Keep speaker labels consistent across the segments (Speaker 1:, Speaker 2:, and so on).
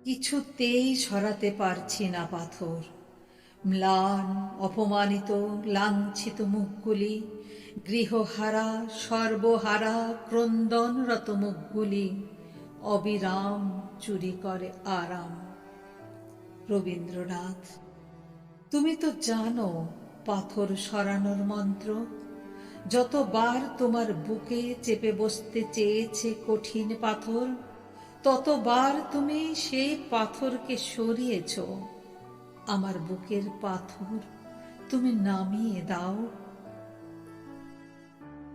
Speaker 1: কিছুতেই সরাতে পারছি না পাথর। ম্লান, অপমানিত, লাঞ্ছিত মুখগুলি, গৃহহারা, সর্বহারা, ক্রন্দনরত মুখগুলি অবিরাম চুরি করে আরাম। রবীন্দ্রনাথ। তুমি তো জানো পাথর সরানোর মন্ত্র। যতবার তোমার বুকে চেপে বসতে চেয়েছে কঠিন পাথর, ততবার তুমি সেই পাথরকে সরিয়েছ। আমার বুকের পাথর তুমি নামিয়ে দাও।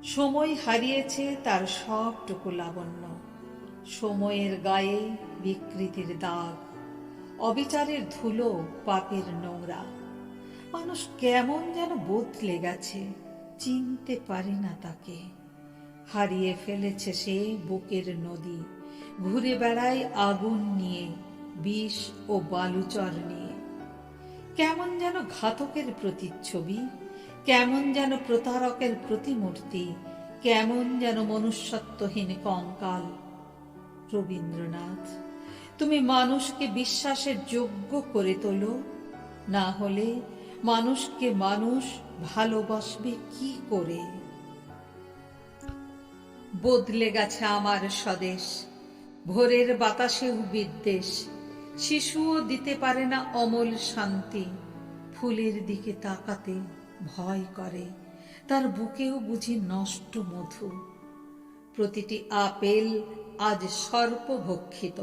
Speaker 1: সময় হারিয়েছে তার সবটুকু লাবণ্য। সময়ের গায়ে বিকৃতির দাগ, অবিচারের ধুলো, পাপের নোংরা। মানুষ কেমন যেন বদলে গেছে, চিনতে পারি না তাকে। হারিয়ে ফেলেছে সে বুকের নদী, ঘুরে বেড়ায় আগুন নিয়ে, বিষ ও বালুচর নিয়ে। কেমন যেন ঘাতকের প্রতিচ্ছবি, কেমন যেন প্রতারকের প্রতিমূর্তি, কেমন যেন মনুষ্যত্বহীন কঙ্কাল। রবীন্দ্রনাথ, তুমি মানুষকে বিশ্বাসের যোগ্য করে তোলো, না হলে মানুষকে মানুষ ভালোবাসবে কি করে? বদলে গেছে আমার স্বদেশ, ভোরের বাতাসেও বিদ্বেষ। শিশুও দিতে পারে না অমল শান্তি, ফুলের দিকে তাকাতে ভয় করে, তার বুকেও বুঝি নষ্ট মধু। প্রতিটি আপেল আজ সর্প ভক্ষিত,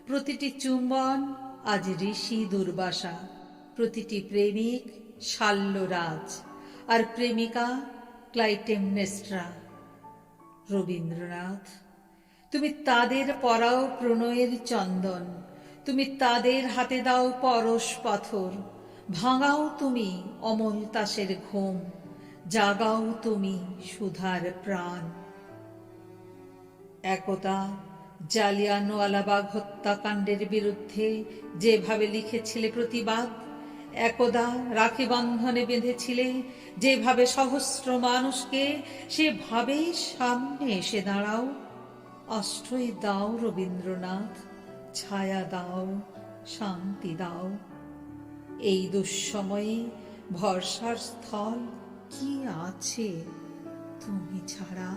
Speaker 1: প্রতিটি চুম্বন আজ ঋষি দুর্বাসা, প্রতিটি প্রেমিক শাল্যরাজ, আর প্রেমিকা ক্লাইটেমনেস্ট্রা। রবীন্দ্রনাথ, তুমি তাদের পরাও প্রণয়ের চন্দন, তুমি তাদের হাতে দাও পরশ পাথর। ভাঙাও তুমি অমল তাসের ঘুম, জাগাও তুমি সুধার প্রাণ। একদা জালিয়ানওয়ালাবাগ হত্যাকাণ্ডের বিরুদ্ধে যেভাবে লিখেছিলে প্রতিবাদ, একদা রাখি বন্ধনে বেঁধেছিলে যেভাবে সহস্র মানুষকে, সেভাবেই সামনে এসে দাঁড়াও। আশ্রয় দাও রবীন্দ্রনাথ, ছায়া দাও, শান্তি দাও। এই দুঃসময়ে ভরসার স্থল কি আছে তুমি ছাড়া?